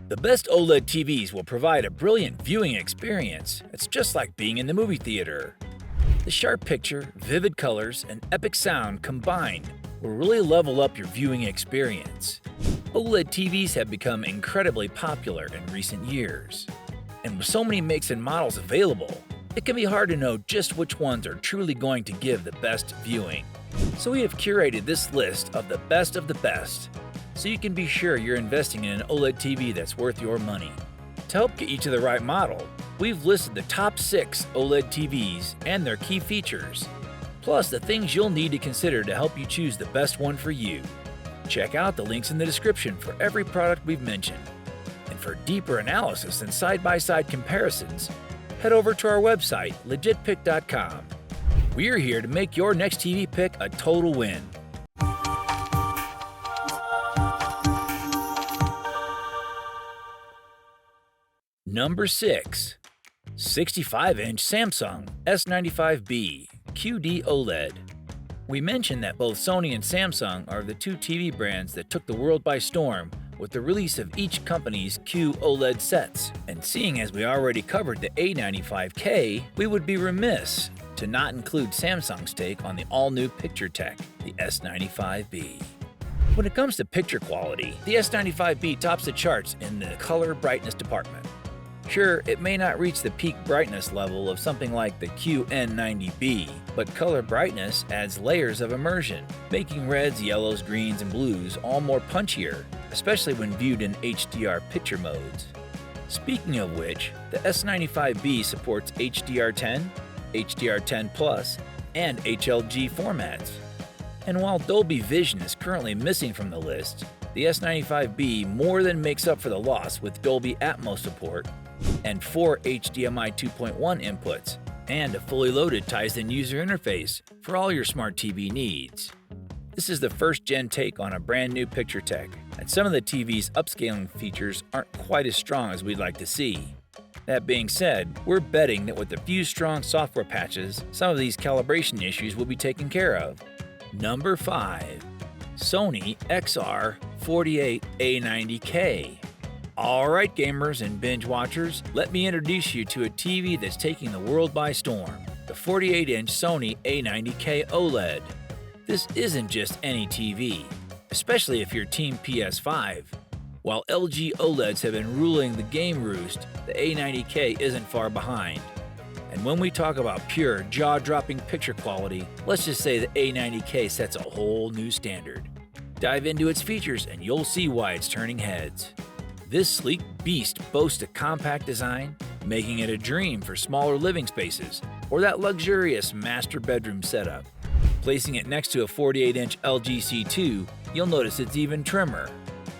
The best OLED TVs will provide a brilliant viewing experience. It's just like being in the movie theater. The sharp picture, vivid colors, and epic sound combined will really level up your viewing experience. OLED TVs have become incredibly popular in recent years. And with so many makes and models available, it can be hard to know just which ones are truly going to give the best viewing. So we have curated this list of the best, so you can be sure you're investing in an OLED TV that's worth your money. To help get you to the right model, we've listed the top 6 OLED TVs and their key features, plus the things you'll need to consider to help you choose the best one for you. Check out the links in the description for every product we've mentioned. And for deeper analysis and side-by-side comparisons, head over to our website, legitpick.com. We're here to make your next TV pick a total win. Number 6. 65-inch Samsung S95B QD OLED. We mentioned that both Sony and Samsung are the two TV brands that took the world by storm with the release of each company's QOLED sets. And seeing as we already covered the A95K, we would be remiss to not include Samsung's take on the all-new picture tech, the S95B. When it comes to picture quality, the S95B tops the charts in the color brightness department. Sure, it may not reach the peak brightness level of something like the QN90B, but color brightness adds layers of immersion, making reds, yellows, greens, and blues all more punchier, especially when viewed in HDR picture modes. Speaking of which, the S95B supports HDR10, HDR10 Plus, and HLG formats. And while Dolby Vision is currently missing from the list, the S95B more than makes up for the loss with Dolby Atmos support and 4 HDMI 2.1 inputs, and a fully loaded ties-in user interface for all your smart TV needs. This is the first-gen take on a brand new picture tech, and some of the TV's upscaling features aren't quite as strong as we'd like to see. That being said, we're betting that with a few strong software patches, some of these calibration issues will be taken care of. Number 5. Sony XR48A90K. Alright gamers and binge watchers, let me introduce you to a TV that's taking the world by storm, the 48-inch Sony A90K OLED. This isn't just any TV, especially if you're Team PS5. While LG OLEDs have been ruling the game roost, the A90K isn't far behind. And when we talk about pure, jaw-dropping picture quality, let's just say the A90K sets a whole new standard. Dive into its features and you'll see why it's turning heads. This sleek beast boasts a compact design, making it a dream for smaller living spaces or that luxurious master bedroom setup. Placing it next to a 48-inch LG C2, you'll notice it's even trimmer.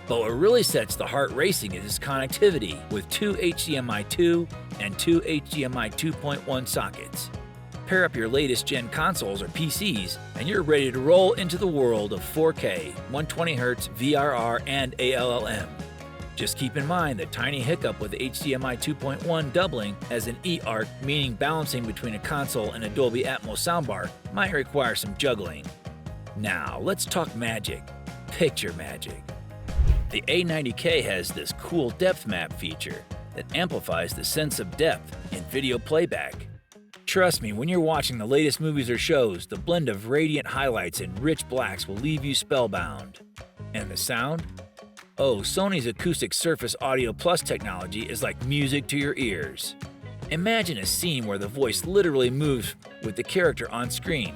But what really sets the heart racing is its connectivity with 2 HDMI 2 and 2 HDMI 2.1 sockets. Pair up your latest gen consoles or PCs and you're ready to roll into the world of 4K, 120Hz, VRR, and ALLM. Just keep in mind the tiny hiccup with the HDMI 2.1 doubling as an eARC, meaning balancing between a console and a Dolby Atmos soundbar, might require some juggling. Now, let's talk magic. Picture magic. The A90K has this cool depth map feature that amplifies the sense of depth in video playback. Trust me, when you're watching the latest movies or shows, the blend of radiant highlights and rich blacks will leave you spellbound. And the sound? Oh, Sony's Acoustic Surface Audio Plus technology is like music to your ears. Imagine a scene where the voice literally moves with the character on screen.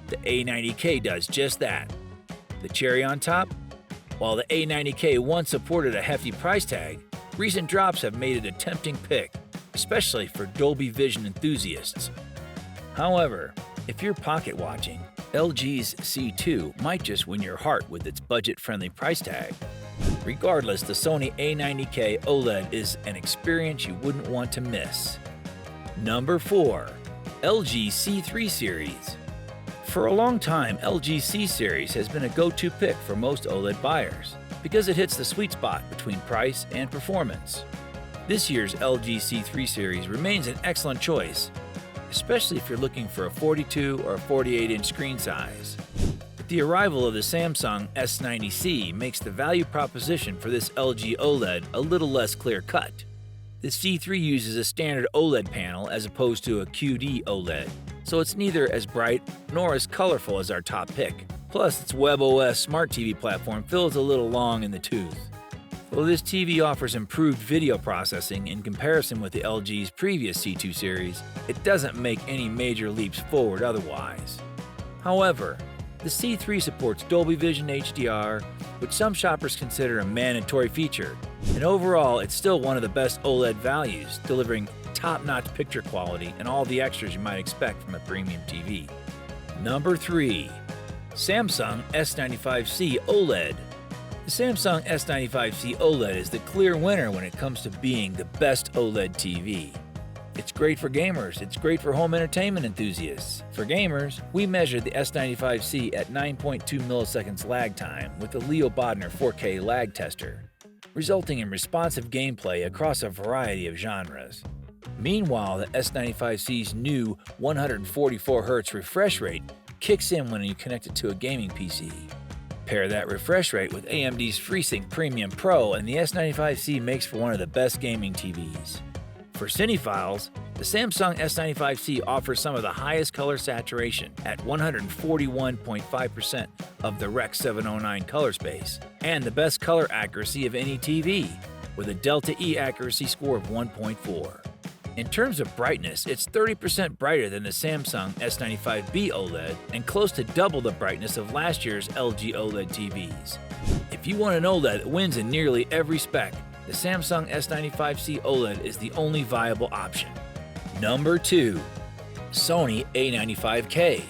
The A90K does just that. The cherry on top? While the A90K once supported a hefty price tag, recent drops have made it a tempting pick, especially for Dolby Vision enthusiasts. However, if you're pocket watching, LG's C2 might just win your heart with its budget-friendly price tag. Regardless, the Sony A90K OLED is an experience you wouldn't want to miss. Number 4. LG C3 Series. For a long time, LG C Series has been a go-to pick for most OLED buyers because it hits the sweet spot between price and performance. This year's LG C3 Series remains an excellent choice, especially if you're looking for a 42 or 48-inch screen size. With The arrival of the Samsung S90C makes the value proposition for this LG OLED a little less clear-cut. The C3 uses a standard OLED panel as opposed to a QD OLED, so it's neither as bright nor as colorful as our top pick. Plus, its WebOS Smart TV platform feels a little long in the tooth. Though this TV offers improved video processing in comparison with the LG's previous C2 series, it doesn't make any major leaps forward otherwise. However, the C3 supports Dolby Vision HDR, which some shoppers consider a mandatory feature, and overall it's still one of the best OLED values, delivering top-notch picture quality and all the extras you might expect from a premium TV. Number 3. Samsung S95C OLED. The Samsung S95C OLED is the clear winner when it comes to being the best OLED TV. It's great for gamers, it's great for home entertainment enthusiasts. For gamers, we measured the S95C at 9.2 milliseconds lag time with the Leo Bodner 4K lag tester, resulting in responsive gameplay across a variety of genres. Meanwhile, the S95C's new 144Hz refresh rate kicks in when you connect it to a gaming PC. Pair that refresh rate with AMD's FreeSync Premium Pro and the S95C makes for one of the best gaming TVs. For cinephiles, the Samsung S95C offers some of the highest color saturation at 141.5% of the Rec. 709 color space, and the best color accuracy of any TV, with a Delta E accuracy score of 1.4. In terms of brightness, it's 30% brighter than the Samsung S95B OLED and close to double the brightness of last year's LG OLED TVs. If you want an OLED that wins in nearly every spec, the Samsung S95C OLED is the only viable option. Number 2. Sony A95K.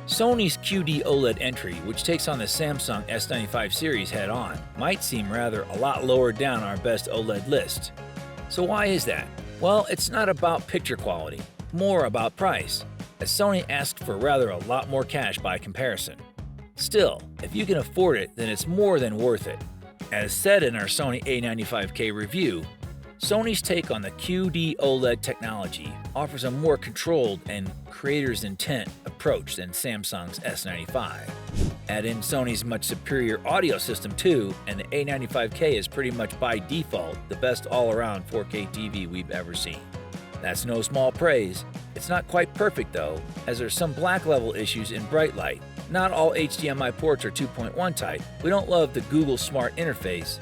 Sony's QD OLED entry, which takes on the Samsung S95 series head-on, might seem rather a lot lower down our best OLED list. So why is that? Well, it's not about picture quality, more about price, as Sony asked for rather a lot more cash by comparison. Still, if you can afford it, then it's more than worth it. As said in our Sony A95K review, Sony's take on the QD OLED technology offers a more controlled and creator's intent approach than Samsung's S95. Add in Sony's much superior audio system too, and the A95K is pretty much by default the best all-around 4K TV we've ever seen. That's no small praise. It's not quite perfect though, as there's some black level issues in bright light. Not all HDMI ports are 2.1 type. We don't love the Google Smart interface.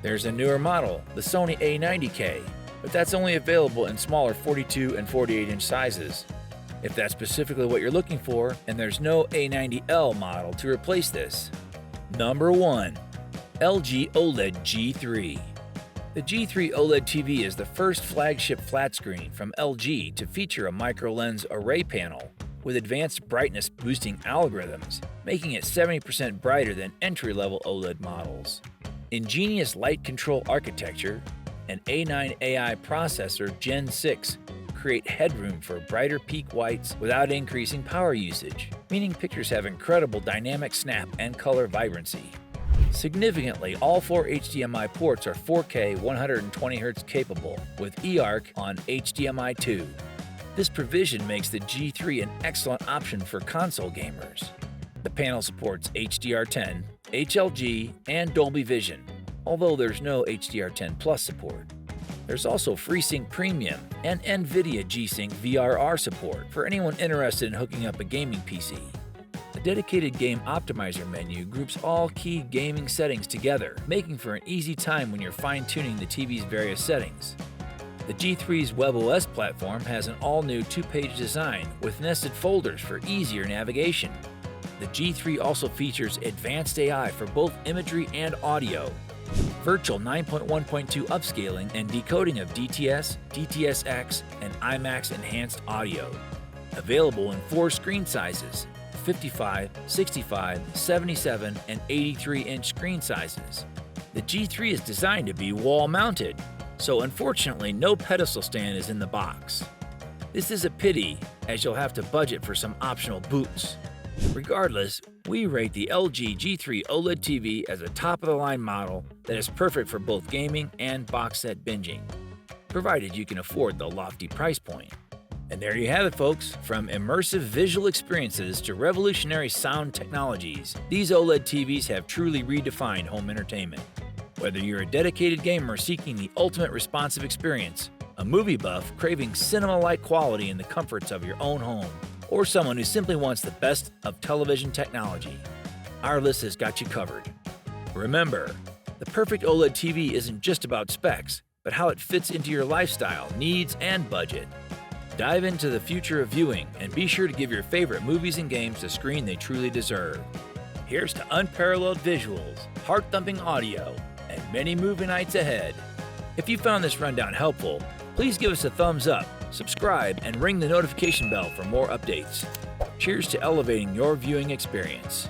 There's a newer model, the Sony A90K, but that's only available in smaller 42 and 48-inch sizes. If that's specifically what you're looking for, and there's no A90L model to replace this. Number 1. LG OLED G3. The G3 OLED TV is the first flagship flat screen from LG to feature a micro-lens array panel with advanced brightness boosting algorithms, making it 70% brighter than entry-level OLED models. Ingenious light control architecture and A9 AI processor Gen 6 create headroom for brighter peak whites without increasing power usage, meaning pictures have incredible dynamic snap and color vibrancy. Significantly, all 4 HDMI ports are 4K 120Hz capable, with eARC on HDMI 2. This provision makes the G3 an excellent option for console gamers. The panel supports HDR10, HLG, and Dolby Vision, although there's no HDR10 Plus support. There's also FreeSync Premium and NVIDIA G-Sync VRR support for anyone interested in hooking up a gaming PC. A dedicated game optimizer menu groups all key gaming settings together, making for an easy time when you're fine-tuning the TV's various settings. The G3's WebOS platform has an all-new 2-page design with nested folders for easier navigation. The G3 also features advanced AI for both imagery and audio, virtual 9.1.2 upscaling and decoding of DTS, DTS:X, and IMAX enhanced audio. Available in 4 screen sizes: 55, 65, 77, and 83-inch screen sizes. The G3 is designed to be wall-mounted, so unfortunately no pedestal stand is in the box. This is a pity, as you'll have to budget for some optional boots. Regardless, we rate the LG G3 OLED TV as a top-of-the-line model that is perfect for both gaming and box set binging, provided you can afford the lofty price point. And there you have it, folks. From immersive visual experiences to revolutionary sound technologies, these OLED TVs have truly redefined home entertainment. Whether you're a dedicated gamer seeking the ultimate responsive experience, a movie buff craving cinema-like quality in the comforts of your own home, or someone who simply wants the best of television technology, our list has got you covered. Remember, the perfect OLED TV isn't just about specs, but how it fits into your lifestyle, needs, and budget. Dive into the future of viewing and be sure to give your favorite movies and games the screen they truly deserve. Here's to unparalleled visuals, heart-thumping audio, and many movie nights ahead. If you found this rundown helpful, please give us a thumbs up, subscribe, and ring the notification bell for more updates. Cheers to elevating your viewing experience.